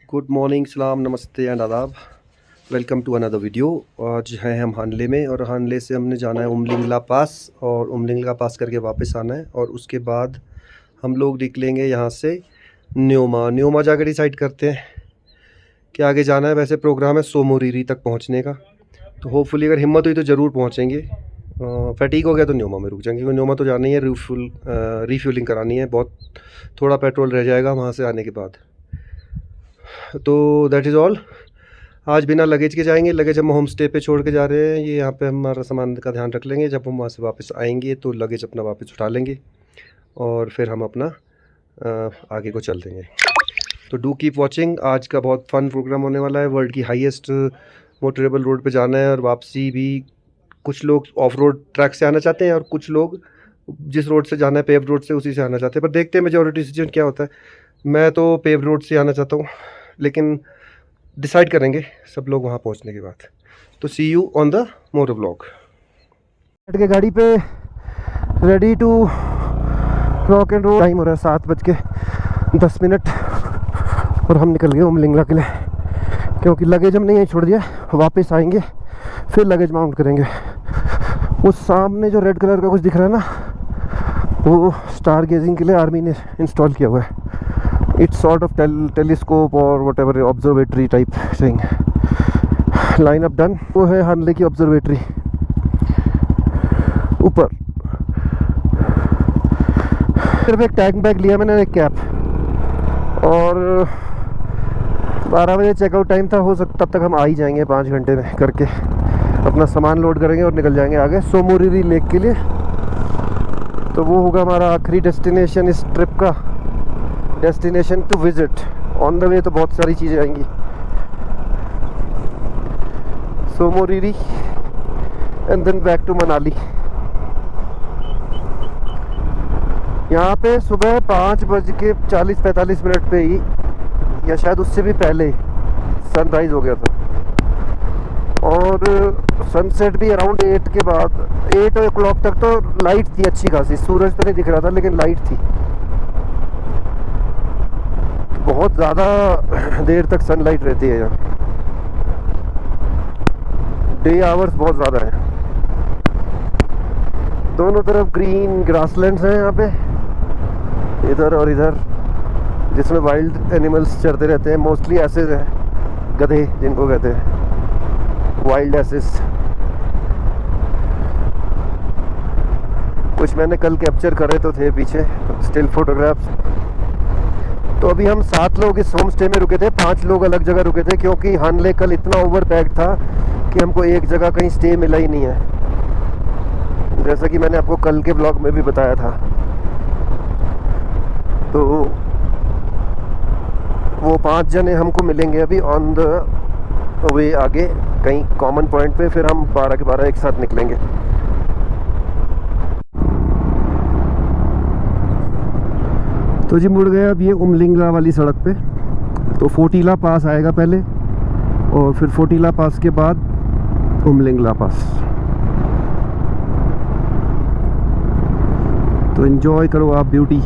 Good morning, सलाम, नमस्ते and आदाब। Welcome to another video. आज हैं हम हानले में और हानले से हमने जाना है उमलिंगला पास और उमलिंगला पास करके वापस आना है और उसके बाद हम लोग निकलेंगे यहाँ से न्योमा जाकर डिसाइड करते हैं कि आगे जाना है। वैसे प्रोग्राम है सोमोरीरी तक पहुँचने का, तो होपफुली अगर हिम्मत हुई तो ज़रूर पहुँचेंगे। फैटीग हो गया तो न्योमा में रुक जाएंगे क्योंकि न्योमा तो जाना ही है, रिफ्यूलिंग करानी है, बहुत थोड़ा पेट्रोल रह जाएगा वहाँ से आने के बाद। तो दैट इज़ ऑल। आज बिना लगेज के जाएंगे। लगेज हम होम स्टे पे छोड़ के जा रहे हैं। ये यहाँ पे हमारा सामान का ध्यान रख लेंगे। जब हम वहाँ से वापस आएंगे तो लगेज अपना वापस उठा लेंगे और फिर हम अपना आगे को चल देंगे। तो डू कीप वॉचिंग। आज का बहुत फन प्रोग्राम होने वाला है। वर्ल्ड की हाईएस्ट मोटरेबल रोड पे जाना है और वापसी भी। कुछ लोग ऑफ रोड ट्रैक से आना चाहते हैं और कुछ लोग जिस रोड से जाना है पेव्ड रोड से उसी से आना चाहते हैं, पर देखते हैं मेजॉरिटी डिसीजन क्या होता है। मैं तो पेव्ड रोड से आना चाहता हूँ, लेकिन डिसाइड करेंगे सब लोग वहाँ पहुँचने के बाद। तो see you on the motor blog. बैठ के गाड़ी पे ready to rock and roll. Time हो रहा है 7:10 और हम निकल गए उमलिंगला के लिए, क्योंकि लगेज हम नहीं छोड़ दिया। वापस आएंगे फिर लगेज माउंट करेंगे। वो सामने जो रेड कलर का कुछ दिख रहा है ना, वो स्टार गेजिंग के लिए आर्मी ने इंस्टॉल किया हुआ है। इट्स सॉर्ट ऑफ टेलीस्कोप और what ever observatory type thing. Line up done. वो है हानले की ऑब्जर्वेटरी ऊपर। सिर्फ एक टैग बैग लिया मैंने, एक कैप, और 12 बजे चेकआउट टाइम था। हो सकता तब तक हम आ ही जाएंगे 5 घंटे में करके। अपना सामान लोड करेंगे और निकल जाएंगे आगे सोमोरीरी लेक के लिए। तो वो होगा हमारा आखिरी डेस्टिनेशन इस ट्रिप का। Destination to visit. On the way तो बहुत सारी चीज़ें आएंगी। Tso Moriri and then back to Manali. यहाँ पे सुबह 5:40-45 पे ही, या शायद उससे भी पहले, सनराइज़ हो गया था। और सनसेट भी अराउंड 8 के बाद, 8 o'clock तक तो लाइट थी अच्छी खासी। सूरज तो नहीं दिख रहा था लेकिन लाइट थी। बहुत ज़्यादा देर तक सनलाइट रहती है यहाँ। डे आवर्स बहुत ज़्यादा है। दोनों तरफ ग्रीन ग्रासलैंड्स हैं यहाँ पे, इधर और इधर, जिसमें वाइल्ड एनिमल्स चरते रहते हैं। मोस्टली एसेस हैं, गधे जिनको कहते हैं, वाइल्ड एसेस। कुछ मैंने कल कैप्चर करे तो थे पीछे स्टिल फोटोग्राफ्स। तो अभी हम 7 लोग इस होम स्टे में रुके थे, 5 लोग अलग जगह रुके थे, क्योंकि हानले कल इतना ओवर पैक्ड था कि हमको एक जगह कहीं स्टे मिला ही नहीं है, जैसा कि मैंने आपको कल के ब्लॉग में भी बताया था। तो वो 5 जने हमको मिलेंगे अभी ऑन द वे आगे कहीं कॉमन पॉइंट पे। फिर हम 12 के 12 एक साथ निकलेंगे। तो जी मुड़ गए अब ये उमलिंगला वाली सड़क पे। तो फोटीला पास आएगा पहले और फिर फोटीला पास के बाद उमलिंगला पास। तो एंजॉय करो आप ब्यूटी,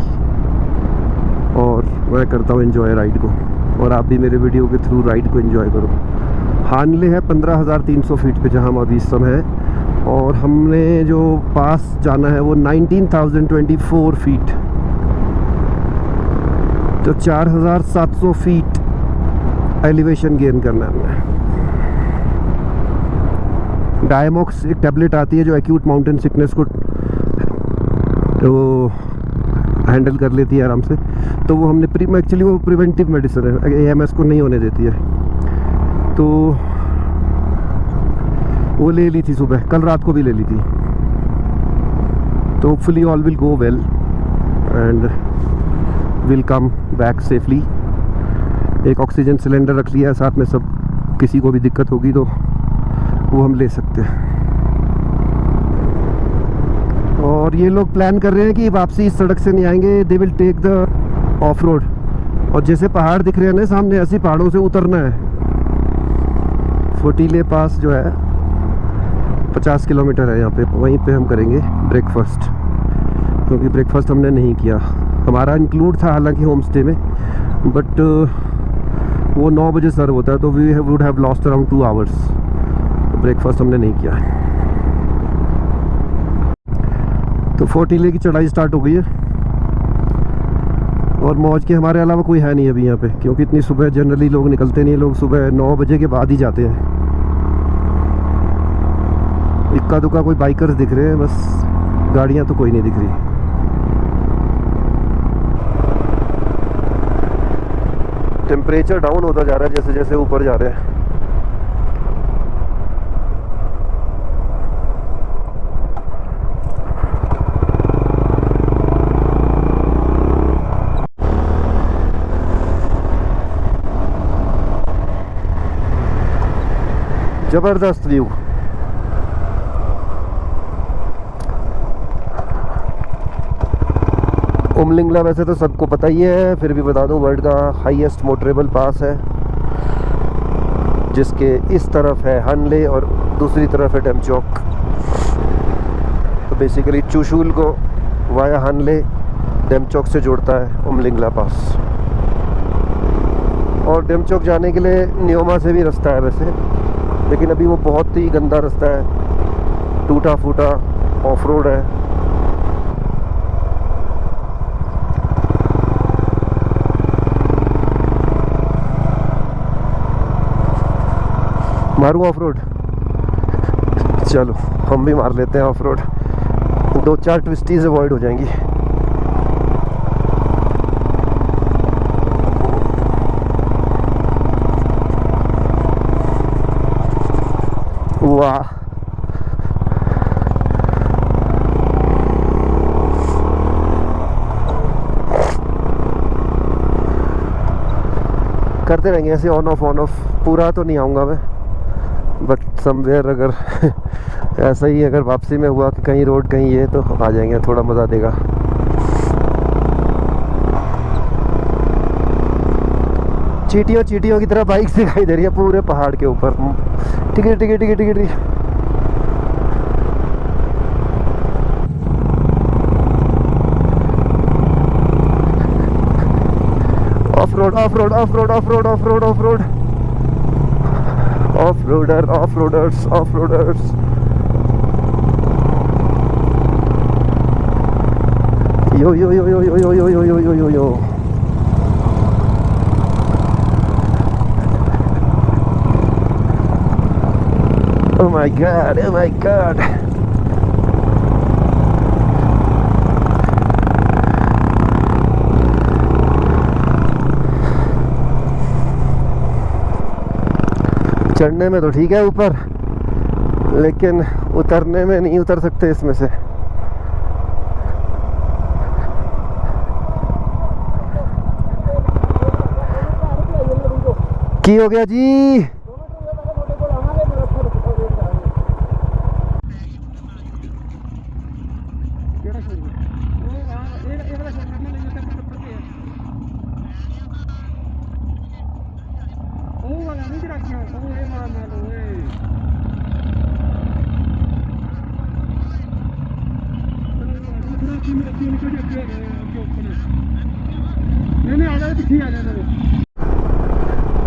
और मैं करता हूँ एंजॉय राइड को, और आप भी मेरे वीडियो के थ्रू राइड को एंजॉय करो। हानले है 15,300 फीट पे जहाँ हम अभी इस समय है, और हमने जो पास जाना है वो 19,024 फीट, तो 4,700 फीट एलिवेशन गेन करना है हमने। डायमॉक्स एक टैबलेट आती है जो एक्यूट माउंटेन सिकनेस को तो हैंडल कर लेती है आराम से। तो वो हमने एक्चुअली वो प्रिवेंटिव मेडिसिन है, AMS को नहीं होने देती है। तो वो ले ली थी सुबह, कल रात को भी ले ली थी। तो hopefully all will go well and will come back safely. एक ऑक्सीजन सिलेंडर रख लिया है साथ में, सब किसी को भी दिक्कत होगी तो वो हम ले सकते हैं। और ये लोग प्लान कर रहे हैं कि वापसी इस सड़क से नहीं आएंगे, they will take the off road. और जैसे पहाड़ दिख रहे हैं ना सामने, ऐसे पहाड़ों से उतरना है। फोटीले पास जो है 50 किलोमीटर है यहाँ पे, वहीं पे हम करेंगे ब्रेकफास्ट, क्योंकि ब्रेकफास्ट हमने नहीं किया। हमारा इंक्लूड था हालांकि होम स्टे में, बट वो 9 बजे सर्व होता है, तो we would have lost around 2 hours. Breakfast हमने नहीं किया है। तो फोर्ट टीले की चढ़ाई स्टार्ट हो गई है और मौज के हमारे अलावा कोई है नहीं अभी यहाँ पे, क्योंकि इतनी सुबह जनरली लोग निकलते नहीं, लोग सुबह 9 बजे के बाद ही जाते हैं। इक्का दुक्का कोई बाइकर्स दिख रहे हैं बस, गाड़ियाँ तो कोई नहीं दिख रही। टेम्परेचर डाउन होता जा रहा है जैसे जैसे ऊपर जा रहे हैं। जबरदस्त व्यू। उमलिंगला वैसे तो सबको पता ही है, फिर भी बता दूं वर्ल्ड का हाईएस्ट मोटरेबल पास है, जिसके इस तरफ है हनले और दूसरी तरफ है डेमचौक। तो बेसिकली चुशूल को वाया हनले डेमचौक से जोड़ता है उमलिंगला पास। और डेमचौक जाने के लिए न्योमा से भी रास्ता है वैसे, लेकिन अभी वो बहुत ही गंदा रास्ता है, टूटा फूटा ऑफ रोड है। मारूं ऑफ रोड? चलो हम भी मार लेते हैं ऑफ रोड, 2-4 ट्विस्टीज अवॉइड हो जाएंगी। वाह, करते रहेंगे ऐसे ऑन ऑफ। पूरा तो नहीं आऊँगा मैं, बट समवेयर अगर ऐसा ही अगर वापसी में हुआ कि कहीं रोड कहीं ये, तो आ जाएंगे, थोड़ा मज़ा देगा। चींटियों की तरह बाइक दिखाई दे रही है पूरे पहाड़ के ऊपर। Ticket of road of-roaders. Yo. Oh my god. चढ़ने में तो ठीक है ऊपर, लेकिन उतरने में नहीं उतर सकते इसमें से। की हो गया जी?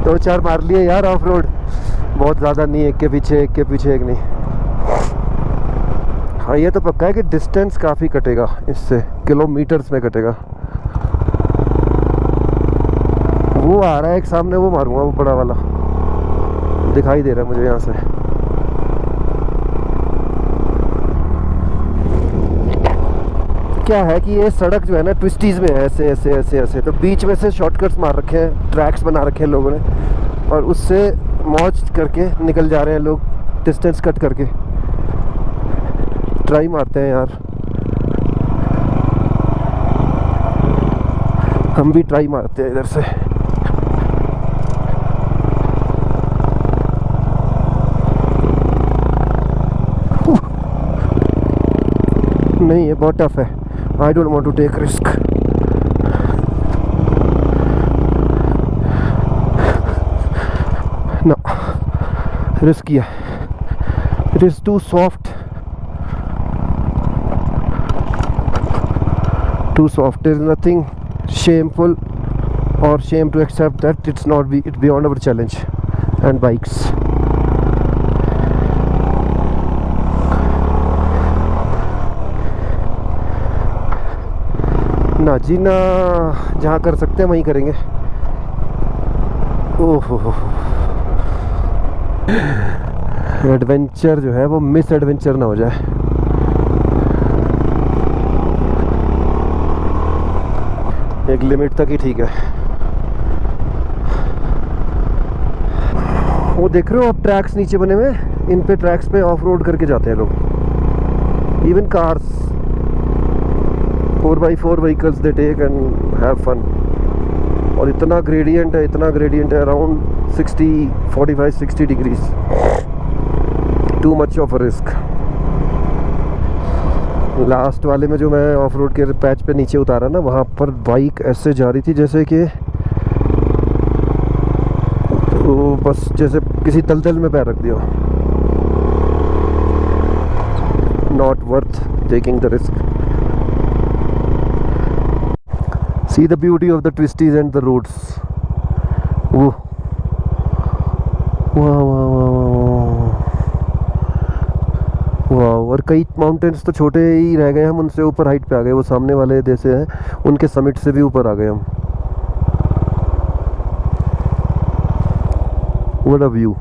दो चार मार लिए यार ऑफ रोड, बहुत ज़्यादा नहीं, एक के पीछे एक नहीं। हाँ ये तो पक्का है कि डिस्टेंस काफ़ी कटेगा इससे, किलोमीटर्स में कटेगा। वो आ रहा है एक सामने, वो मारूंगा, वो बड़ा वाला दिखाई दे रहा है मुझे यहाँ से। क्या है कि ये सड़क जो है ना ट्विस्टीज में है, ऐसे तो बीच में से शॉर्टकट्स मार रखे हैं, ट्रैक्स बना रखे हैं लोगों ने, और उससे मौज करके निकल जा रहे हैं लोग, डिस्टेंस कट करके। ट्राई मारते हैं यार, हम भी ट्राई मारते हैं इधर से। नहीं ये बहुत टफ है, I don't want to take risk. No, risky है. It is too soft. There is nothing shameful or shame to accept that it's beyond our challenge and bikes. ना जी ना, जहाँ कर सकते हैं वहीं करेंगे। ओहो, एडवेंचर जो है वो मिस एडवेंचर ना हो जाए। एक लिमिट तक ही ठीक है। वो देख रहे हो आप ट्रैक्स नीचे बने हुए, इन पे ट्रैक्स पे ऑफ रोड करके जाते हैं लोग। Even cars, 4x4 vehicles they take and have fun. और इतना ग्रेडियंट है around 45-60 degrees. Too much of a risk. Last वाले में जो मैं ऑफ रोड के पैच पे नीचे उतारा ना, वहाँ पर बाइक ऐसे जा रही थी जैसे कि तो बस जैसे किसी दलदल में पैर रख दिया। Not worth taking the risk. See the beauty of the twisties and the roads. वो वाह। और कई माउंटेन्स तो छोटे ही रह गए, हम उनसे ऊपर हाइट पे आ गए। वो सामने वाले जैसे हैं उनके समिट से भी ऊपर आ गए हम। What a view.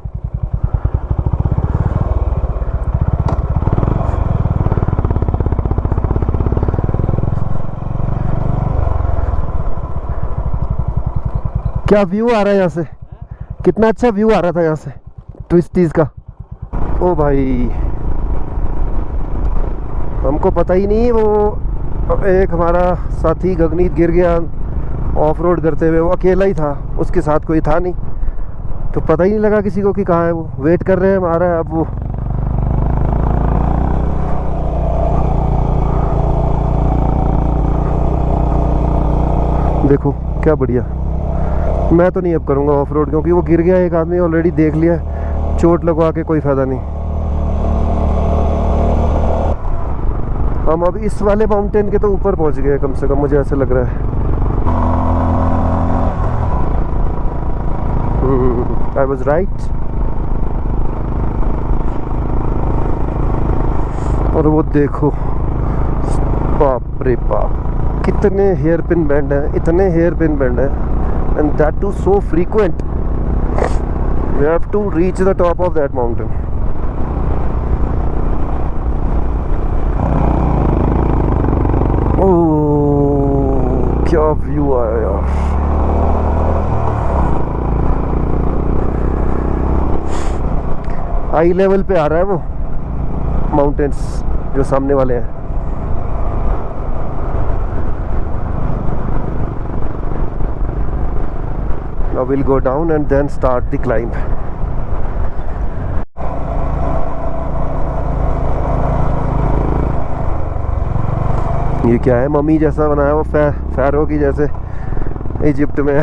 क्या व्यू आ रहा है यहाँ से, कितना अच्छा व्यू आ रहा था यहाँ से ट्विस्टीज का। ओ भाई, हमको पता ही नहीं। वो एक हमारा साथी गगनीत गिर गया ऑफ रोड करते हुए। वो अकेला ही था, उसके साथ कोई था नहीं, तो पता ही नहीं लगा किसी को कि कहाँ है। वो वेट कर रहे हैं हमारा। अब वो देखो क्या बढ़िया। मैं तो नहीं अब करूँगा ऑफ रोड, क्योंकि वो गिर गया एक आदमी, ऑलरेडी देख लिया। चोट लगवा के कोई फ़ायदा नहीं। हम अब इस वाले माउंटेन के तो ऊपर पहुंच गए कम से कम, मुझे ऐसे लग रहा है। I was right। और वो देखो, बाप रे बाप, कितने हेयर पिन बैंड हैं, इतने हेयर पिन बैंड हैं, and that too so frequent. We have to reach the top of that mountain. क्या व्यू आया यार। हाई लेवल पे आ रहा है वो माउंटेन्स जो सामने वाले हैं। Now we'll go down and then start the climb. ये क्या है, मम्मी जैसा बनाया वो, फैरो की जैसे इजिप्ट में।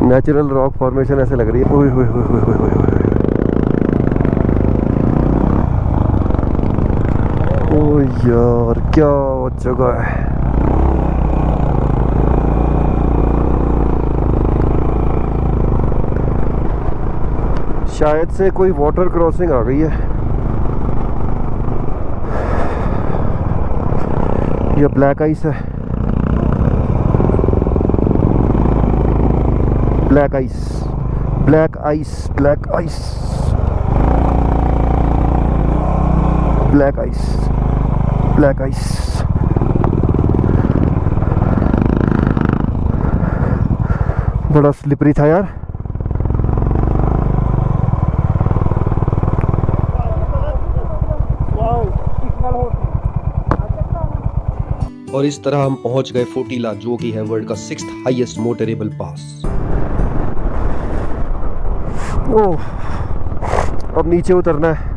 नेचुरल रॉक फॉर्मेशन ऐसे लग रही है। ओए होए होए होए होए होए। ओ यार क्या जगह है। शायद से कोई वाटर क्रॉसिंग आ गई है। ये ब्लैक आइस है, black ice, black ice, black ice, black ice, black ice. बड़ा स्लिपरी था यार। और इस तरह हम पहुंच गए फोटीला, जो कि है वर्ल्ड का 6th हाईएस्ट मोटरेबल पास। ओह, अब नीचे उतरना है।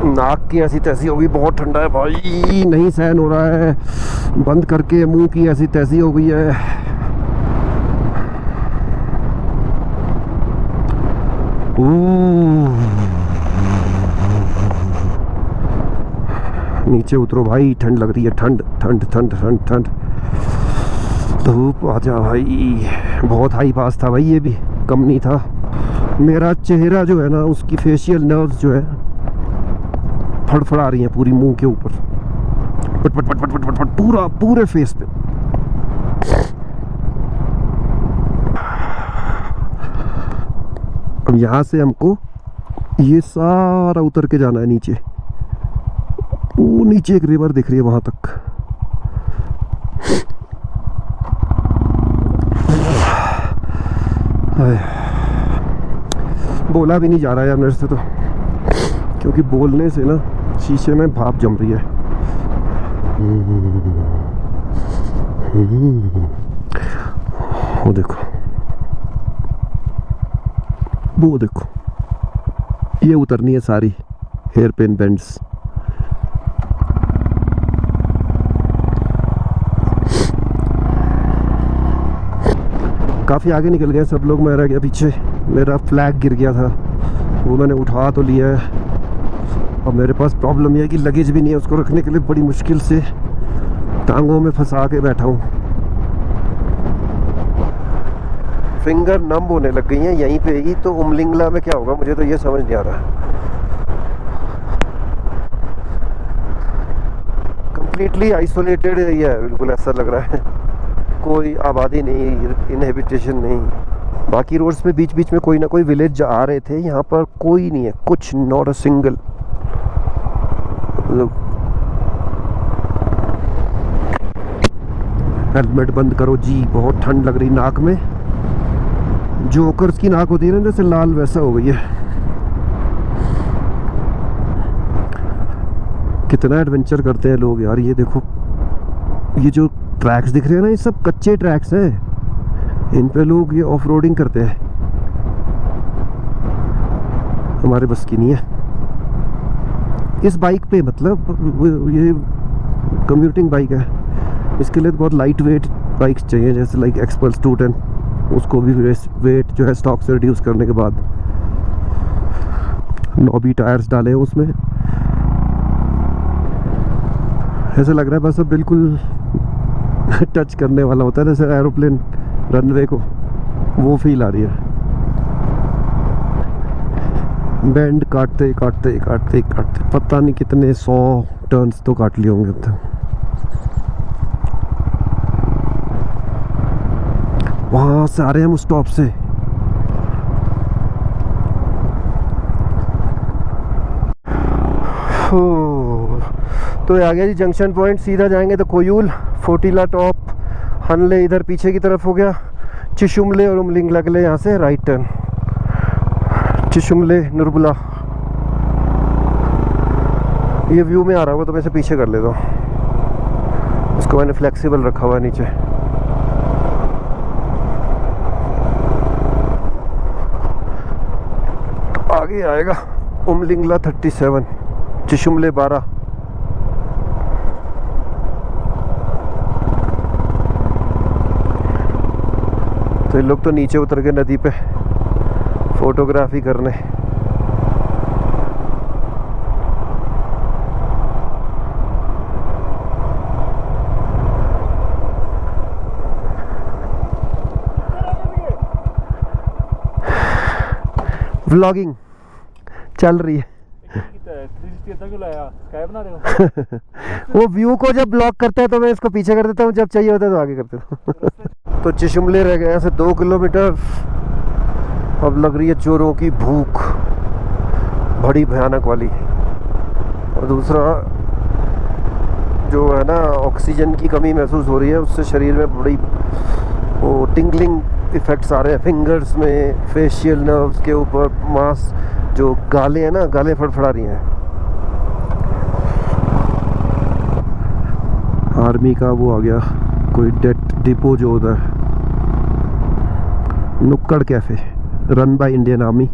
नाक की ऐसी तैसी होगी, बहुत ठंडा है भाई, नहीं सहन हो रहा है। बंद करके मुंह की ऐसी तैसी हो गई है। नीचे उतरो भाई, ठंड लग रही है, ठंड ठंड ठंड ठंड ठंड। धूप आ जा भाई। बहुत हाई पास था भाई, ये भी कम नहीं था। मेरा चेहरा जो है ना, उसकी फेशियल नर्व्स जो है फड़फड़ा रही हैं पूरी मुंह के ऊपर, पट पट पट पट पट पट पट, पूरा पूरे फेस पे। अब यहाँ से हमको ये सारा उतर के जाना है नीचे। वो नीचे एक रिवर दिख रही है वहां तक। बोला भी नहीं जा रहा है यार मेरे से तो, क्योंकि बोलने से ना शीशे में भाप जम रही है। वो देखो, वो देखो, ये उतरनी है सारी हेयर पिन बेंड्स। काफ़ी आगे निकल गए सब लोग, मैं रह गया पीछे। मेरा फ्लैग गिर गया था, वो मैंने उठा तो लिया है। और मेरे पास प्रॉब्लम यह है कि लगेज भी नहीं है, उसको रखने के लिए बड़ी मुश्किल से टांगों में फंसा के बैठा हूँ। फिंगर नम होने लग गई हैं यहीं पे ही। तो उमलिंगला में क्या होगा मुझे तो ये समझ नहीं आ रहा। कंप्लीटली आइसोलेटेड एरिया है, बिल्कुल ऐसा लग रहा है। कोई आबादी नहीं, इनहेबिटेशन नहीं। बाकी रोड्स पे बीच बीच में कोई ना कोई विलेज आ रहे थे, यहाँ पर कोई नहीं है, कुछ, नॉट अ सिंगल। हेलमेट बंद करो जी, बहुत ठंड लग रही नाक में। जोकर्स की नाक होती है ना जैसे लाल, वैसा हो गई है। कितना एडवेंचर करते हैं लोग यार। ये देखो, ये जो ट्रैक्स दिख रहे हैं ना, ये सब कच्चे ट्रैक्स हैं। इन पे लोग ये ऑफ रोडिंग करते हैं। हमारे बस की नहीं है इस बाइक पे, मतलब ये कम्यूटिंग बाइक है, इसके लिए बहुत लाइट वेट बाइक्स चाहिए, जैसे लाइक एक्सपल्स 210। उसको भी वेट जो है स्टॉक से रिड्यूस करने के बाद नॉबी टायर्स डाले हैं उसमें। ऐसा लग रहा है बस अब बिल्कुल टच करने वाला होता है, जैसे एरोप्लेन रनवे को, वो फील आ रही है। बैंड काटते काटते काटते काटते पता नहीं कितने 100 टर्न्स तो काट लिए होंगे अब तक। वहां से आ रहे हैं हम उस टॉप से। तो ये आ गया जी जंक्शन पॉइंट। सीधा जाएंगे तो कोयूल, फोटिला टॉप, हनले इधर पीछे की तरफ हो गया, चिशुमले और उमलिंगला के लिए यहाँ से राइट टर्न। चिशुमले, नुरबुला। ये व्यू में आ रहा होगा तो मैं इसे पीछे कर लेता हूँ, उसको मैंने फ्लेक्सिबल रखा हुआ है नीचे। आगे आएगा उमलिंगला 37, चिशुमले 12। तो ये लोग तो नीचे उतर के नदी पे फोटोग्राफी करने। व्लॉगिंग चल रही है। वो व्यू को जब ब्लॉक करता है तो मैं इसको पीछे कर देता हूँ, जब चाहिए होता है तो आगे कर देता हूँ। तो चिशुमले रह गए यहाँ से 2 किलोमीटर। अब लग रही है चोरों की भूख, बड़ी भयानक वाली। और दूसरा जो है ना, ऑक्सीजन की कमी महसूस हो रही है, उससे शरीर में बड़ी वो टिंगलिंग इफेक्ट्स आ रहे हैं, फिंगर्स में, फेशियल नर्व्स के ऊपर, मांस जो गाले हैं ना, गाले फड़फड़ा रही हैं। आर्मी का वो आ गया कोई डिपो जो होता है, नुक्कड़ cafe run by Indian army.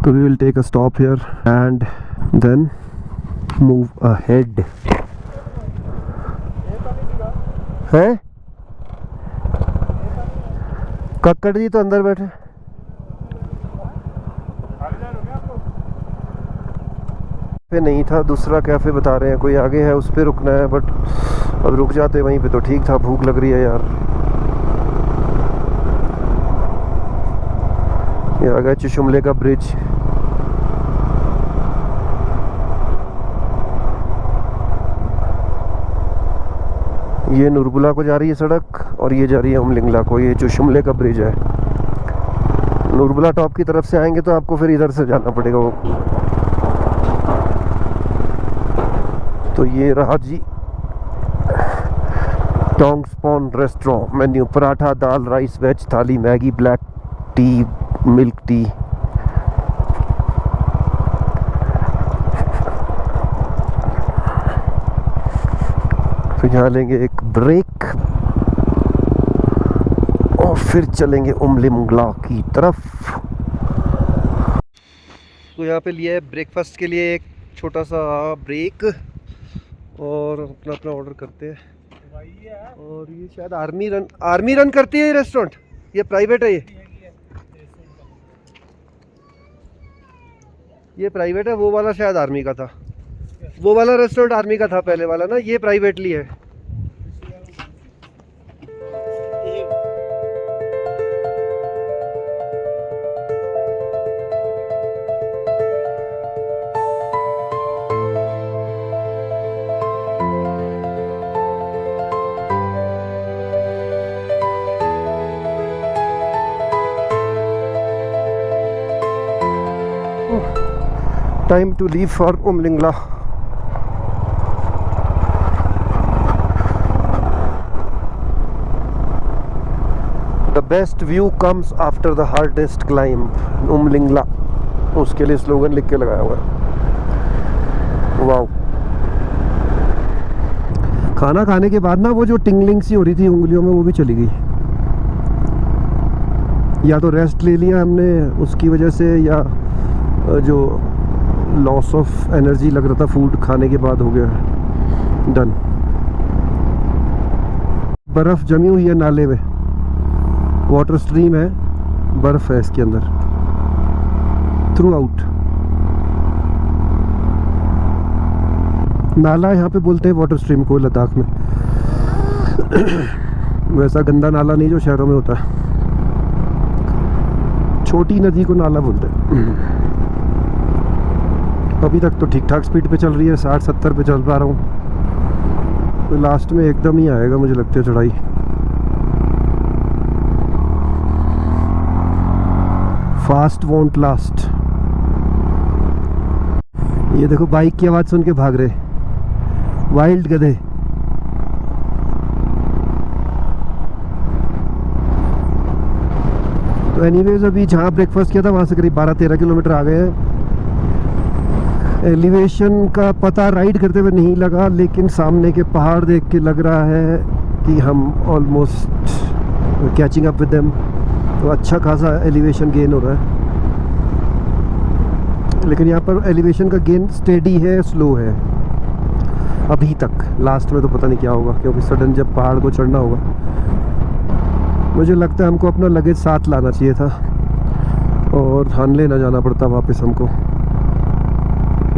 So we will take a stop here and then move ahead. है कक्कड़ जी तो अंदर बैठे। पे नहीं था, दूसरा कैफ़े बता रहे हैं, कोई आगे है, उस पे रुकना है, बट अब रुक जाते वहीं पे तो ठीक था। भूख लग रही है यार। ये आ गया चुशुमले का ब्रिज। ये नुरबुला को जा रही है सड़क और ये जा रही है उमलिंगला को। ये चुशुमले का ब्रिज है। नुरबुला टॉप की तरफ से आएंगे तो आपको फिर इधर से जाना पड़ेगा वो। तो ये रहा जी टोंगस्पॉन रेस्टोरेंट। मेन्यू पराठा, दाल, राइस, वेज थाली, Maggi, black T, milk tea. तो यहाँ लेंगे एक ब्रेक और फिर चलेंगे उमलिंगला की तरफ। तो यहाँ पे लिया है ब्रेकफास्ट के लिए एक छोटा सा ब्रेक और अपना अपना ऑर्डर करते हैं। और ये शायद आर्मी रन करती है ये रेस्टोरेंट, ये प्राइवेट है। ये प्राइवेट है, वो वाला शायद आर्मी का था। वो वाला रेस्टोरेंट आर्मी का था पहले वाला ना, ये प्राइवेटली है। Time to leave for Umlingla. The best view comes after the hardest climb. Umlingla. उसके लिए स्लोगन लिख के लगाया हुआ है। वाओ। खाना खाने के बाद ना वो जो टिंगलिंग सी हो रही थी उंगलियों में वो भी चली गई। या तो रेस्ट ले लिया हमने उसकी वजह से, या जो लॉस ऑफ एनर्जी लग रहा था फूड खाने के बाद हो गया। डन। बर्फ़ जमी हुई है नाले में, वाटर स्ट्रीम है, बर्फ़ है इसके अंदर थ्रू आउट। नाला यहाँ पे बोलते हैं वाटर स्ट्रीम को लद्दाख में। वैसा गंदा नाला नहीं जो शहरों में होता है। छोटी नदी को नाला बोलते हैं। अभी तक तो ठीक ठाक स्पीड पे चल रही है, 60-70 पे चल पा रहा हूँ। तो लास्ट में एकदम ही आएगा मुझे लगता है चढ़ाई। Fast won't last. ये देखो बाइक की आवाज़ सुन के भाग रहे वाइल्ड गधे। तो एनीवेज अभी जहाँ ब्रेकफास्ट किया था वहाँ से करीब 12-13 किलोमीटर आ गए हैं। एलिवेशन का पता राइड करते हुए नहीं लगा, लेकिन सामने के पहाड़ देख के लग रहा है कि हम almost catching up with them. तो अच्छा खासा एलिवेशन गेन हो रहा है, लेकिन यहाँ पर एलिवेशन का गेन स्टेडी है, स्लो है अभी तक। लास्ट में तो पता नहीं क्या होगा, क्योंकि सडन जब पहाड़ को चढ़ना होगा। मुझे लगता है हमको अपना लगेज साथ लाना चाहिए था और हानले ना जाना पड़ता वापस हमको।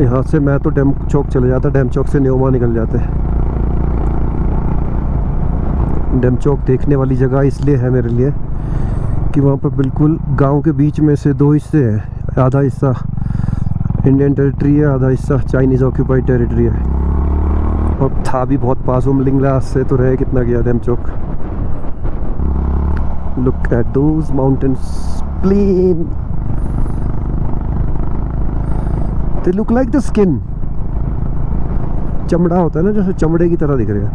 यहाँ से मैं तो डैम चौक चले जाता, डैम चौक से न्योमा निकल जाते। डैम चौक देखने वाली जगह इसलिए है मेरे लिए कि वहाँ पर बिल्कुल गांव के बीच में से दो हिस्से हैं। आधा हिस्सा इंडियन टेरिटरी है, आधा हिस्सा चाइनीज़ ऑक्यूपाइड टेरिटरी है। और था भी बहुत पास उमलिंगला से, तो रहे कितना गया डैम चौक। Look at those mountains plain, they look like the skin। चमड़ा होता है ना, जैसे चमड़े की तरह दिख रहे हैं।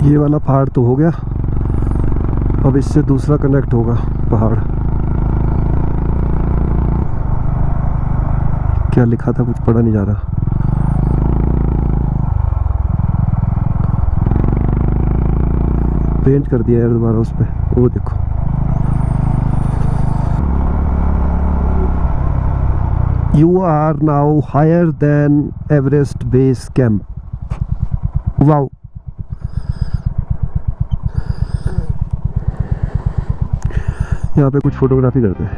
ये वाला पहाड़ तो हो गया, अब इससे दूसरा कनेक्ट होगा पहाड़। क्या लिखा था, कुछ पढ़ा नहीं जा रहा। पेंट कर दिया यार दोबारा उस पे, वो देखो। You are now higher than Everest Base Camp. Wow. यहाँ पे कुछ फोटोग्राफी करते हैं.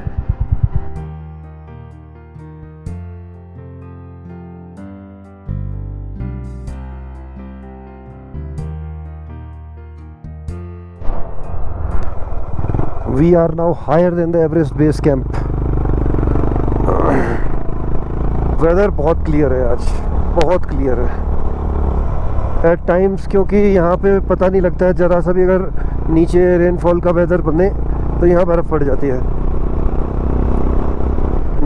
We are now higher than the Everest Base Camp. Weather बहुत क्लियर है आज, बहुत क्लियर है एट टाइम्स, क्योंकि यहाँ पे पता नहीं लगता है. ज़रा सा भी अगर नीचे रेनफॉल का वेदर बने तो यहाँ बर्फ़ पड़ जाती है.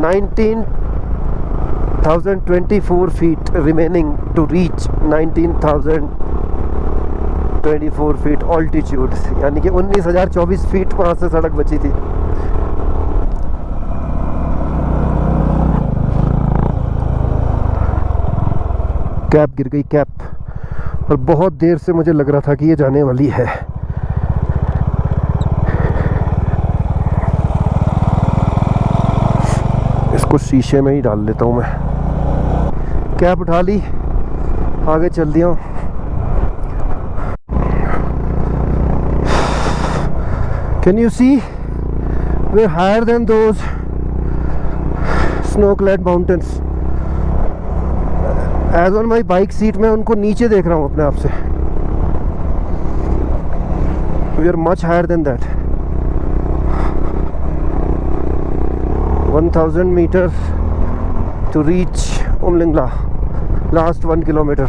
19,024 feet remaining to reach 19,024 feet altitude, यानी कि 19,024 फीट वहाँ से सड़क बची थी. कैप गिर गई, कैप. और बहुत देर से मुझे लग रहा था कि ये जाने वाली है. इसको शीशे में ही डाल लेता हूँ मैं. कैप उठा ली, आगे चल दिया. Can you see we are higher than those snow clad mountains. As on my bike seat में उनको नीचे देख रहा हूँ अपने आप से. We are much higher than that. 1000 meters to reach Umlingla, last 1 kilometer.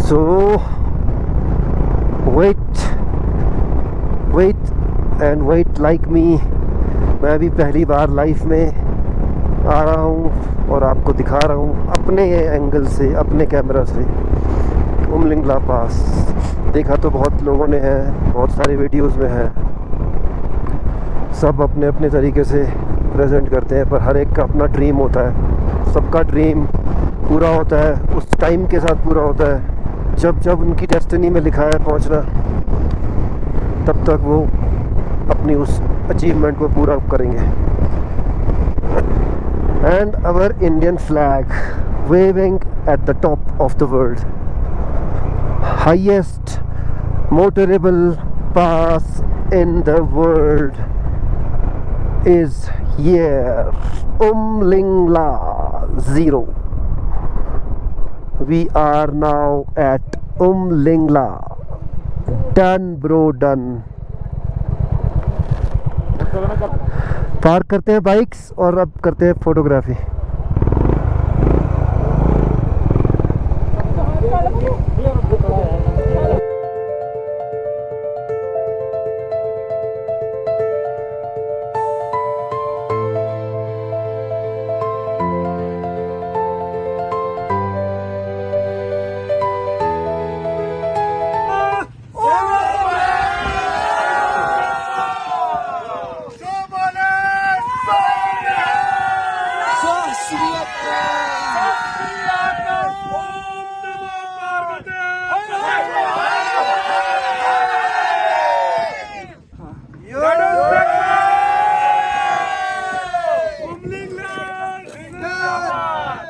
So wait and wait like me. मैं भी पहली बार लाइफ में आ रहा हूँ और आपको दिखा रहा हूँ अपने एंगल से, अपने कैमरा से उमलिंगला पास. देखा तो बहुत लोगों ने है, बहुत सारी वीडियोस में है, सब अपने अपने तरीके से प्रेजेंट करते हैं, पर हर एक का अपना ड्रीम होता है. सबका ड्रीम पूरा होता है उस टाइम के साथ पूरा होता है जब जब उनकी डेस्टिनी में लिखा है पहुंचना, तब तक वो अपनी उस अचीवमेंट को पूरा करेंगे. And our Indian flag waving at the top of the world. Highest motorable pass in the world is here, Umlingla 0. We are now at Umlingla. Done bro, done. Park करते हैं बाइक्स और अब करते हैं photography.